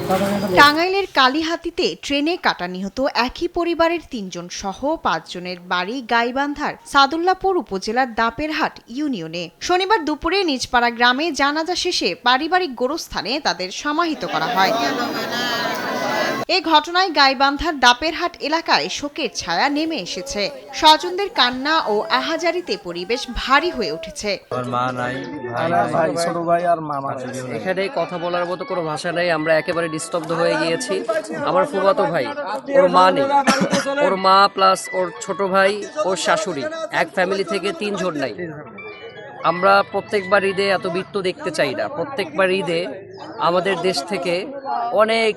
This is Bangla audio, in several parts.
টাঙ্গাইলের কালিহাতীতে ট্রেনে কাটা নিহত একই পরিবারের ৩ জন সহ ৫ জনের বাড়ি গাইবান্ধার সাদুল্লাপুর উপজেলার দাপেরহাট ইউনিয়নে। শনিবার দুপুরে নিজপাড়া গ্রামে জানাজা শেষে পারিবারিক গোরস্থানে তাদের সমাহিত করা হয়। এ ঘটনায় গাইবান্ধার দাপেরহাট এলাকায় শোকের ছায়া নেমে এসেছে। স্বজনদের কান্না ও আহাজারিতে পরিবেশ ভারী হয়ে উঠেছে। এখানে কথা বলার মতো কোনো ভাষা নেই, আমরা একেবারে নিস্তব্ধ হয়ে গিয়েছি। আমার ফুফাতো ভাই, ওর মা নেই, ওর মা প্লাস ওর ছোট ভাই, ওর শাশুড়ি, এক ফ্যামিলি থেকে ৩ জন নাই। আমরা প্রত্যেকবার ঈদে এত মৃত্যু দেখতে চাই না। প্রত্যেকবার ঈদে আমাদের দেশ থেকে অনেক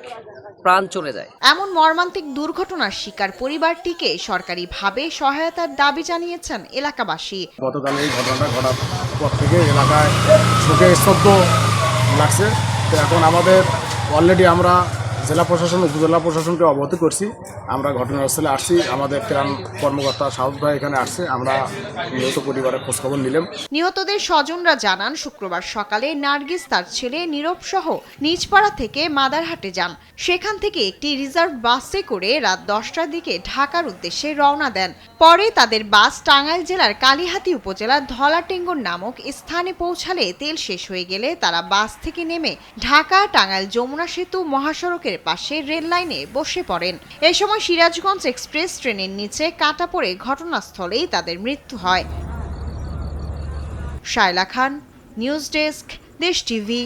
প্রাণ চলে যায়। এমন মর্মান্তিক দুর্ঘটনার শিকার পরিবারটিকে সরকারিভাবে সহায়তার দাবি জানিয়েছেন এলাকাবাসী। গতকাল এই ঘটনাটা ঘটার পর থেকে এলাকায় শোকে স্তব্ধ লাগছে। তো এখন আমাদের অলরেডি আমরা জেলা প্রশাসন উপজেলা প্রশাসনকে অবগত করছি। আমরা ঘটনাস্থলে আসছি, আমাদের ত্রাণ কর্মকর্তা সাউদ ভাই এখানে আসছে। আমরা নিহত পরিবারের খোঁজখবর নিলাম। নিহতদের স্বজনরা জানান, শুক্রবার সকালে নার্গিস তার ছেলে নীরব সহ নিজপাড়া থেকে মাদারহাটে যান। সেখান থেকে একটি রিজার্ভ বাসে করে রাত 10টার দিকে ঢাকার উদ্দেশ্যে রওনা দেন। পরে তাদের বাস টাঙ্গাইল জেলার কালিহাতী উপজেলার ধলাটেঙ্গর নামক স্থানে পৌঁছালে তেল শেষ হয়ে গেলে তারা বাস থেকে নেমে ঢাকা টাঙ্গাইল যমুনা সেতু মহাসড়কের পাশে রেল লাইনে বসে পড়েন। এ সময় সিরাজগঞ্জ এক্সপ্রেস ট্রেনের নিচে কাটা পড়ে ঘটনাস্থলেই তাদের মৃত্যু হয়। শায়লা খান, নিউজ ডেস্ক, দেশ টিভি।